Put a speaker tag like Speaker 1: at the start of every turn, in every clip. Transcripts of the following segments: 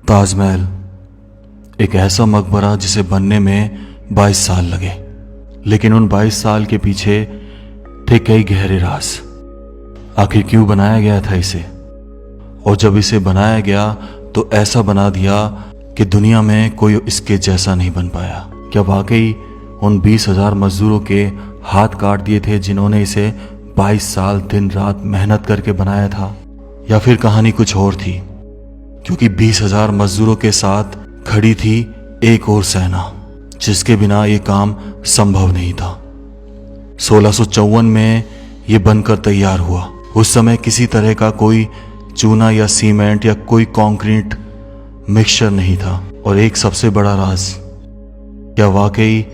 Speaker 1: ताजमहल एक ऐसा मकबरा जिसे बनने में 22 साल लगे, लेकिन उन 22 साल के पीछे थे कई गहरे राज। आखिर क्यों बनाया गया था इसे, और जब इसे बनाया गया तो ऐसा बना दिया कि दुनिया में कोई इसके जैसा नहीं बन पाया। क्या वाकई उन 20,000 मजदूरों के हाथ काट दिए थे जिन्होंने इसे 22 साल दिन रात मेहनत करके बनाया था, या फिर कहानी कुछ और थी? क्योंकि 20,000 मजदूरों के साथ खड़ी थी एक और सेना जिसके बिना ये काम संभव नहीं था। 1654 में ये बनकर तैयार हुआ। उस समय किसी तरह का कोई चूना या सीमेंट या कोई कंक्रीट मिक्सचर नहीं था। और एक सबसे बड़ा राज, क्या वाकई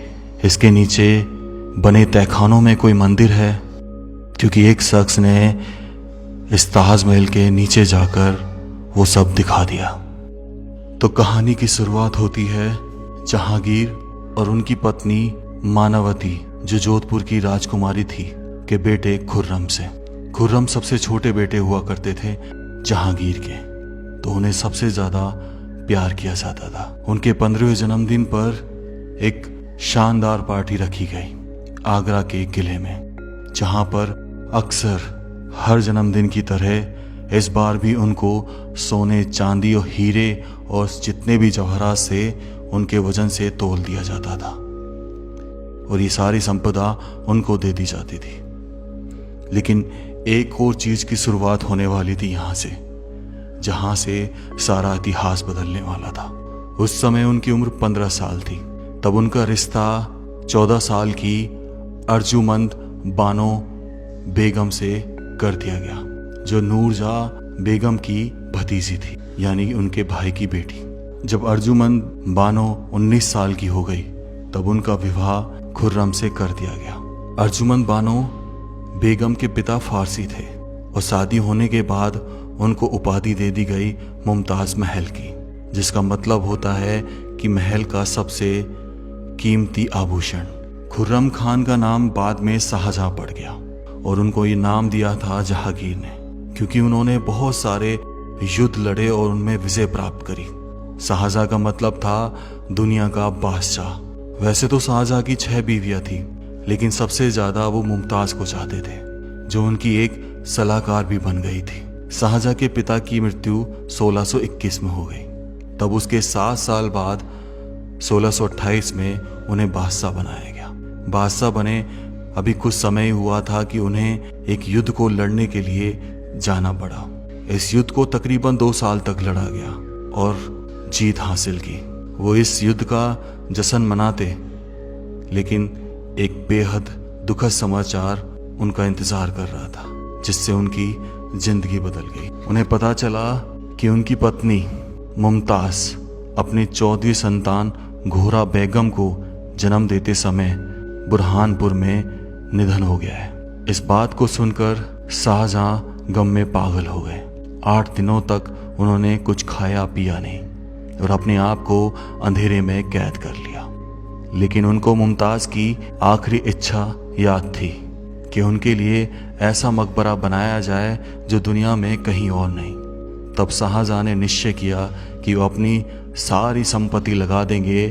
Speaker 1: इसके नीचे बने तहखानों में कोई मंदिर है? क्योंकि एक शख्स ने इस ताजमहल के नीचे जाकर वो सब दिखा दिया। तो कहानी की शुरुआत होती है जहांगीर और उनकी पत्नी मानवती, जो जोधपुर की राजकुमारी थी, के बेटे खुर्रम से। खुर्रम सबसे छोटे बेटे हुआ करते थे जहांगीर के, तो उन्हें सबसे ज्यादा प्यार किया जाता था। उनके 15वें जन्मदिन पर एक शानदार पार्टी रखी गई आगरा के किले में, जहां पर अक्सर हर जन्मदिन की तरह इस बार भी उनको सोने, चांदी और हीरे और जितने भी जवाहरात से उनके वजन से तोल दिया जाता था, और ये सारी संपदा उनको दे दी जाती थी। लेकिन एक और चीज की शुरुआत होने वाली थी यहाँ से, जहां से सारा इतिहास बदलने वाला था। उस समय उनकी उम्र 15 साल थी। तब उनका रिश्ता 14 साल की अर्जुमंद बानो बेगम से कर दिया गया, जो नूरजहां बेगम की भतीजी थी, यानी उनके भाई की बेटी। जब अर्जुमंद बानो 19 साल की हो गई, तब उनका विवाह खुर्रम से कर दिया गया। अर्जुमंद बानो बेगम के पिता फारसी थे, और शादी होने के बाद उनको उपाधि दे दी गई मुमताज महल की, जिसका मतलब होता है कि महल का सबसे कीमती आभूषण। खुर्रम खान का नाम बाद में शाहजहां पड़ गया, और उनको ये नाम दिया था जहांगीर ने, क्योंकि उन्होंने बहुत सारे युद्ध लड़े और उनमें विजय प्राप्त करी। शाहजहां का मतलब था दुनिया का बादशाह। वैसे तो शाहजहां की 6 बीवियां थी, लेकिन सबसे ज्यादा वो मुमताज को चाहते थे, जो उनकी एक सलाहकार भी बन गई थी। शाहजहां के पिता की मृत्यु 1621 में हो गई। तब उसके 7 साल बाद 1628 में उन्हें बादशाह बनाया गया। बादशाह बने अभी कुछ समय हुआ था कि उन्हें एक युद्ध को लड़ने के लिए जाना पड़ा। इस युद्ध को तकरीबन 2 साल तक लड़ा गया और जीत हासिल की। वो इस युद्ध का जश्न मनाते, लेकिन एक बेहद दुखद समाचार उनका इंतजार कर रहा था, जिससे उनकी जिंदगी बदल गई। उन्हें पता चला कि उनकी पत्नी मुमताज अपनी 14वीं संतान घोरा बेगम को जन्म देते समय बुरहानपुर में निधन हो गया है। इस बात को सुनकर शाहजहां गम में पागल हो गए। 8 दिनों तक उन्होंने कुछ खाया पिया नहीं और अपने आप को अंधेरे में कैद कर लिया। लेकिन उनको मुमताज की आखिरी इच्छा याद थी कि उनके लिए ऐसा मकबरा बनाया जाए जो दुनिया में कहीं और नहीं। तब शाहजहां ने निश्चय किया कि वो अपनी सारी संपत्ति लगा देंगे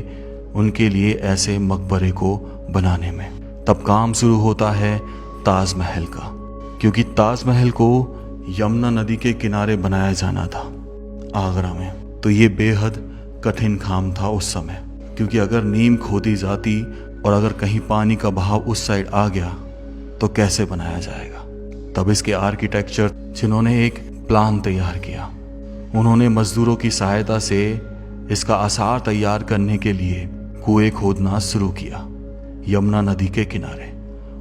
Speaker 1: उनके लिए ऐसे मकबरे को बनाने में। तब काम शुरू होता है ताजमहल का, क्योंकि ताजमहल को यमुना नदी के किनारे बनाया जाना था आगरा में। तो ये बेहद कठिन काम था उस समय, क्योंकि अगर नींव खोदी जाती और अगर कहीं पानी का बहाव उस साइड आ गया तो कैसे बनाया जाएगा। तब इसके आर्किटेक्चर जिन्होंने एक प्लान तैयार किया, उन्होंने मजदूरों की सहायता से इसका आसार तैयार करने के लिए कुएं खोदना शुरू किया यमुना नदी के किनारे।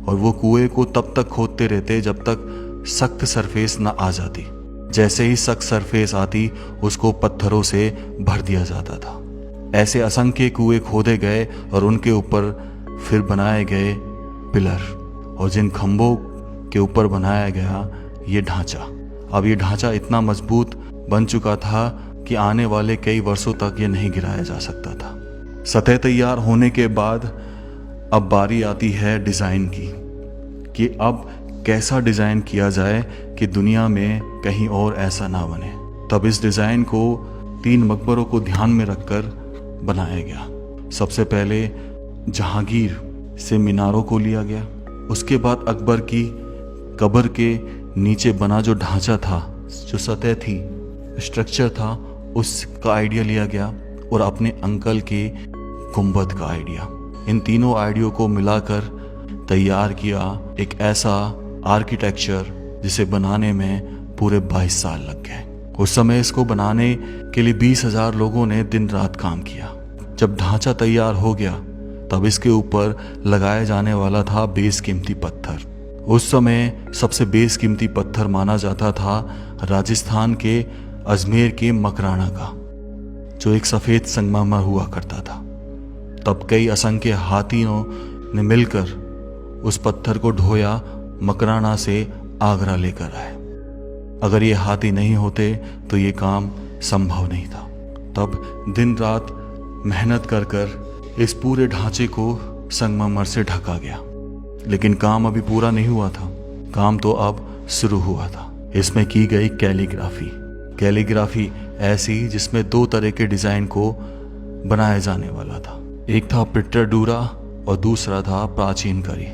Speaker 1: और वो कुएं को तब तक खोदते रहते जब तक सख्त सरफेस न आ जाती। जैसे ही सख्त सरफेस आती, उसको पत्थरों से भर दिया जाता था। ऐसे असंख्य कुएं खोदे गए और उनके ऊपर फिर बनाए गए पिलर, और जिन खंभों के ऊपर बनाया गया ये ढांचा। अब ये ढांचा इतना मजबूत बन चुका था कि आने वाले कई वर्षों तक ये नहीं गिराया जा सकता था। सतह तैयार होने के बाद अब बारी आती है डिज़ाइन की, कि अब कैसा डिज़ाइन किया जाए कि दुनिया में कहीं और ऐसा ना बने। तब इस डिज़ाइन को 3 मकबरों को ध्यान में रखकर बनाया गया। सबसे पहले जहांगीर से मीनारों को लिया गया, उसके बाद अकबर की कब्र के नीचे बना जो ढांचा था, जो सतह थी, स्ट्रक्चर था, उसका आइडिया लिया गया और अपने अंकल के गुंबद का आइडिया। इन तीनों आइडियो को मिलाकर तैयार किया एक ऐसा आर्किटेक्चर जिसे बनाने में पूरे 22 साल लग गए। उस समय इसको बनाने के लिए 20,000 लोगों ने दिन रात काम किया। जब ढांचा तैयार हो गया तब इसके ऊपर लगाया जाने वाला था बेशकीमती पत्थर। उस समय सबसे बेशकीमती पत्थर माना जाता था राजस्थान के अजमेर के मकराना का, जो एक सफ़ेद संगमरमर हुआ करता था। तब कई असंख्य हाथियों ने मिलकर उस पत्थर को ढोया, मकराना से आगरा लेकर आए। अगर ये हाथी नहीं होते तो ये काम संभव नहीं था। तब दिन रात मेहनत कर कर इस पूरे ढांचे को संगमरमर से ढका गया। लेकिन काम अभी पूरा नहीं हुआ था, काम तो अब शुरू हुआ था। इसमें की गई कैलीग्राफी ऐसी जिसमें 2 तरह के डिज़ाइन को बनाया जाने वाला था। एक था पिट्टरडूरा और दूसरा था प्राचीन करी।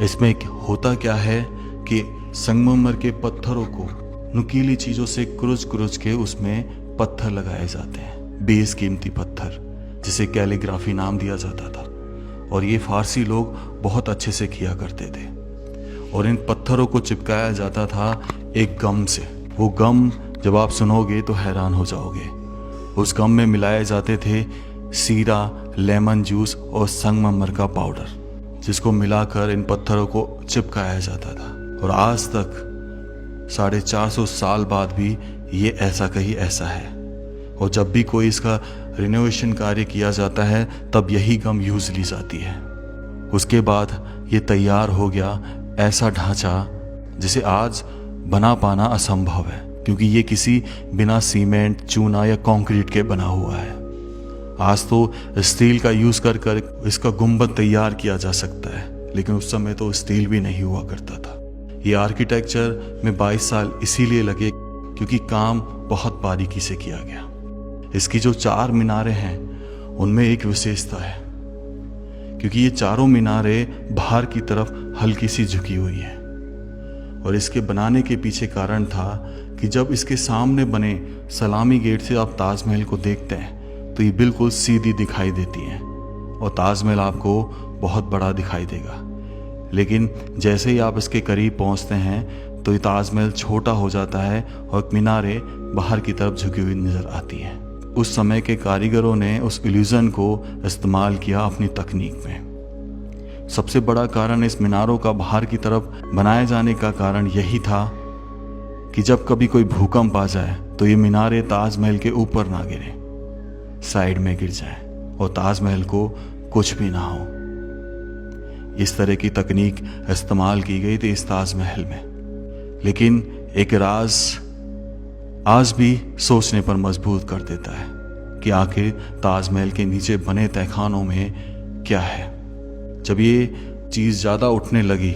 Speaker 1: इसमें होता क्या है कि संगमरमर के पत्थरों को नुकीली चीज़ों से कुरुच के उसमें पत्थर लगाए जाते हैं, बेशकीमती पत्थर, जिसे कैलीग्राफी नाम दिया जाता था। और ये फारसी लोग बहुत अच्छे से किया करते थे। और इन पत्थरों को चिपकाया जाता था एक गम से। वो गम जब आप सुनोगे तो हैरान हो जाओगे। उस गम में मिलाए जाते थे सीरा, लेमन जूस और संगमरमर का पाउडर, जिसको मिलाकर इन पत्थरों को चिपकाया जाता था। और आज तक 450 साल बाद भी ये ऐसा कहीं ऐसा है। और जब भी कोई इसका रिनोवेशन कार्य किया जाता है तब यही गम यूज ली जाती है। उसके बाद ये तैयार हो गया ऐसा ढांचा जिसे आज बना पाना असंभव है, क्योंकि ये किसी बिना सीमेंट, चूना या कंक्रीट के बना हुआ है। आज तो स्टील का यूज कर इसका गुंबद तैयार किया जा सकता है, लेकिन उस समय तो स्टील भी नहीं हुआ करता था। ये आर्किटेक्चर में 22 साल इसीलिए लगे क्योंकि काम बहुत बारीकी से किया गया। इसकी जो 4 मीनारें हैं उनमें एक विशेषता है, क्योंकि ये चारों मीनारें बाहर की तरफ हल्की सी झुकी हुई हैं। और इसके बनाने के पीछे कारण था कि जब इसके सामने बने सलामी गेट से आप ताजमहल को देखते हैं तो ये बिल्कुल सीधी दिखाई देती हैं और ताजमहल आपको बहुत बड़ा दिखाई देगा। लेकिन जैसे ही आप इसके करीब पहुंचते हैं तो ये ताजमहल छोटा हो जाता है और मीनारें बाहर की तरफ झुकी हुई नजर आती हैं। उस समय के कारीगरों ने उस इल्यूजन को इस्तेमाल किया अपनी तकनीक में। सबसे बड़ा कारण इस मीनारों का बाहर की तरफ बनाए जाने का कारण यही था कि जब कभी कोई भूकंप आ जाए तो ये मीनारें ताजमहल के ऊपर ना गिरे, साइड में गिर जाए और ताजमहल को कुछ भी ना हो। इस तरह की तकनीक इस्तेमाल की गई थी इस ताजमहल में। लेकिन एक राज आज भी सोचने पर मजबूर कर देता है कि आखिर ताजमहल के नीचे बने तहखानों में क्या है। जब ये चीज़ ज़्यादा उठने लगी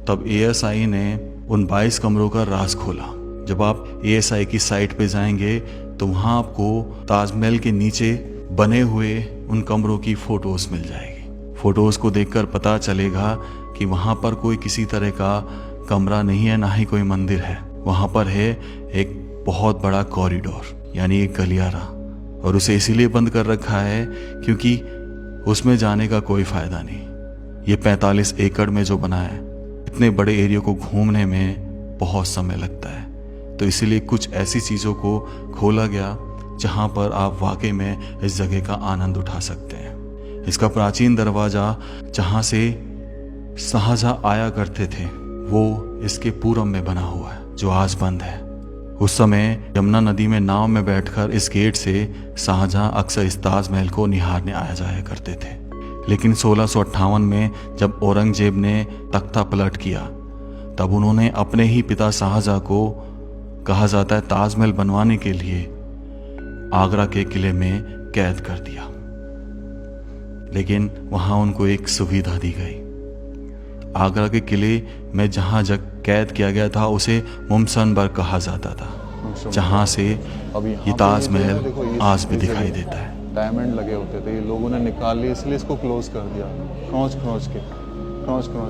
Speaker 1: तब ASI ने उन 22 कमरों का राज खोला। जब आप ASI की साइट पे जाएंगे तो वहाँ आपको ताजमहल के नीचे बने हुए उन कमरों की फ़ोटोज़ मिल जाएगी। फ़ोटोज़ को देखकर पता चलेगा कि वहाँ पर कोई किसी तरह का कमरा नहीं है, ना ही कोई मंदिर है। वहाँ पर है एक बहुत बड़ा कॉरिडोर, यानी एक गलियारा, और उसे इसीलिए बंद कर रखा है क्योंकि उसमें जाने का कोई फ़ायदा नहीं। ये 45 एकड़ में जो बना है, इतने बड़े एरिया को घूमने में बहुत समय लगता है। तो इसीलिए कुछ ऐसी चीज़ों को खोला गया जहाँ पर आप वाकई में इस जगह का आनंद उठा सकते हैं। इसका प्राचीन दरवाज़ा जहाँ से शाहजहां आया करते थे वो इसके पूरब में बना हुआ है, जो आज बंद है। उस समय यमुना नदी में नाव में बैठकर इस गेट से शाहजहां अक्सर इस ताजमहल को निहारने आया जाया करते थे। लेकिन 1658 में जब औरंगजेब ने तख्ता पलट किया तब उन्होंने अपने ही पिता शाहजहां को, कहा जाता है, ताजमहल बनवाने के लिए आगरा के किले में कैद कर दिया। लेकिन वहां उनको एक सुविधा दी गई। आगरा के किले में जहां कैद किया गया था उसे मुमसनबर्ग कहा जाता था। जहाँ से
Speaker 2: अब
Speaker 1: ये
Speaker 2: यहाँ पे
Speaker 1: ताजमहल
Speaker 2: देखो, ये
Speaker 1: आज भी
Speaker 2: इस
Speaker 1: दिखाई
Speaker 2: जगह
Speaker 1: देता है।
Speaker 2: डायमंड लगे होते थे, ये लोगों ने निकाल लिए, इसलिए इसको क्लोज कर दिया, खरोंच खरोंच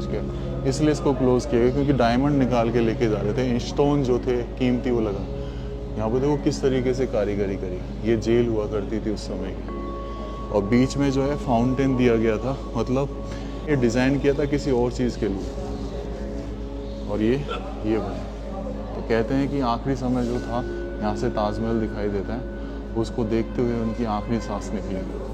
Speaker 2: के इसलिए इसको क्लोज किया गया, क्योंकि डायमंड निकाल के लेके जा रहे थे, स्टोन जो थे कीमती वो लगा। यहाँ पे देखो किस तरीके से कारीगरी करी, ये जेल हुआ करती थी उस समय की, और बीच में जो है फाउंटेन दिया गया था, मतलब ये डिज़ाइन किया था किसी और चीज़ के लिए, और ये बना। तो कहते हैं कि आखिरी समय जो था, यहाँ से ताजमहल दिखाई देता है, उसको देखते हुए उनकी आखिरी सांस निकली।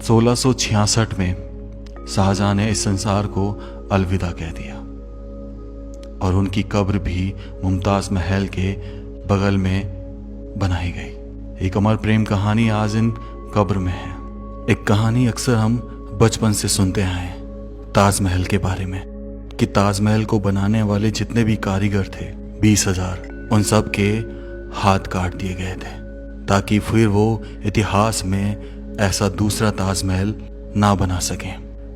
Speaker 1: सोलह 1666 में शाहजहां ने इस संसार को अलविदा कह दिया और उनकी कब्र भी मुमताज महल के बगल में बनाई गई। एक अमर प्रेम कहानी आज इन कब्र में है। एक कहानी अक्सर हम बचपन से सुनते आए हैं ताजमहल के बारे में, कि ताजमहल को बनाने वाले जितने भी कारीगर थे 20,000, उन सब के हाथ काट दिए गए थे ताकि फिर वो इतिहास में ऐसा दूसरा ताजमहल ना बना सकें।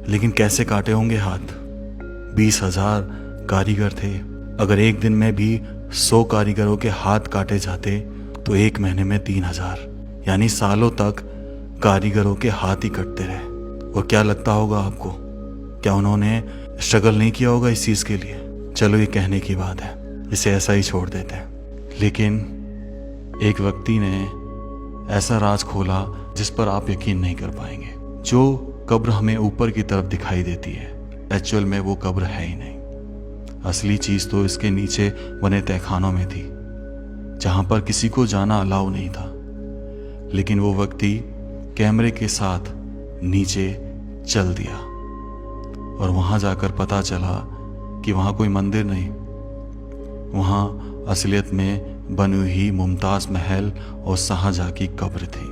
Speaker 1: लेकिन कैसे काटे होंगे हाथ? 20,000 कारीगर थे। अगर एक दिन में भी 100 कारीगरों के हाथ काटे जाते तो एक महीने में 3,000, यानी सालों तक कारीगरों के हाथ ही कटते रहे। और क्या लगता होगा आपको, क्या उन्होंने स्ट्रगल नहीं किया होगा इस चीज़ के लिए? चलो ये कहने की बात है, इसे ऐसा ही छोड़ देते हैं। लेकिन एक व्यक्ति ने ऐसा राज खोला जिस पर आप यकीन नहीं कर पाएंगे। जो कब्र हमें ऊपर की तरफ दिखाई देती है, एक्चुअल में वो कब्र है ही नहीं। असली चीज़ तो इसके नीचे बने तहखानों में थी, जहाँ पर किसी को जाना अलाउ नहीं था। लेकिन वो व्यक्ति कैमरे के साथ नीचे चल दिया और वहाँ जाकर पता चला कि वहाँ कोई मंदिर नहीं, वहाँ असलियत में बनी हुई मुमताज महल और शाहजहां की कब्र थी।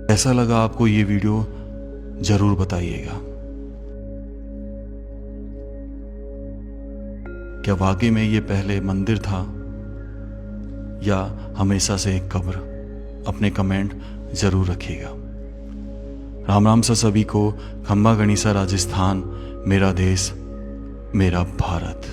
Speaker 1: कैसा लगा आपको ये वीडियो, जरूर बताइएगा। क्या वाकई में ये पहले मंदिर था या हमेशा से एक कब्र? अपने कमेंट जरूर रखिएगा। राम राम सा सभी को। खम्बा गणिसा राजस्थान, मेरा देश मेरा भारत।